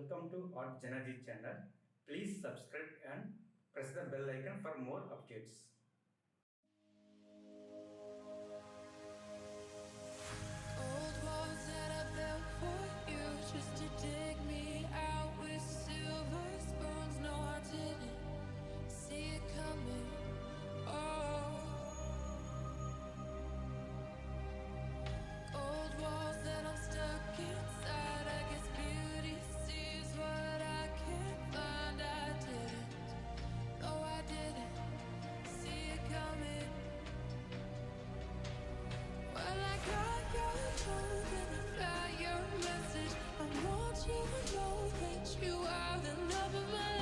welcome to JanaG channel. Please subscribe and press the bell icon for more updates. Old walls that I built for you just to dig me out with silver spoons. No, I didn't see it coming. Oh, old walls that I'm stuck inside. I guess beauty sees what I can't find. I didn't, no, I didn't see it coming. Well, I got your phone and I got your message. I want you to know that you are the love of my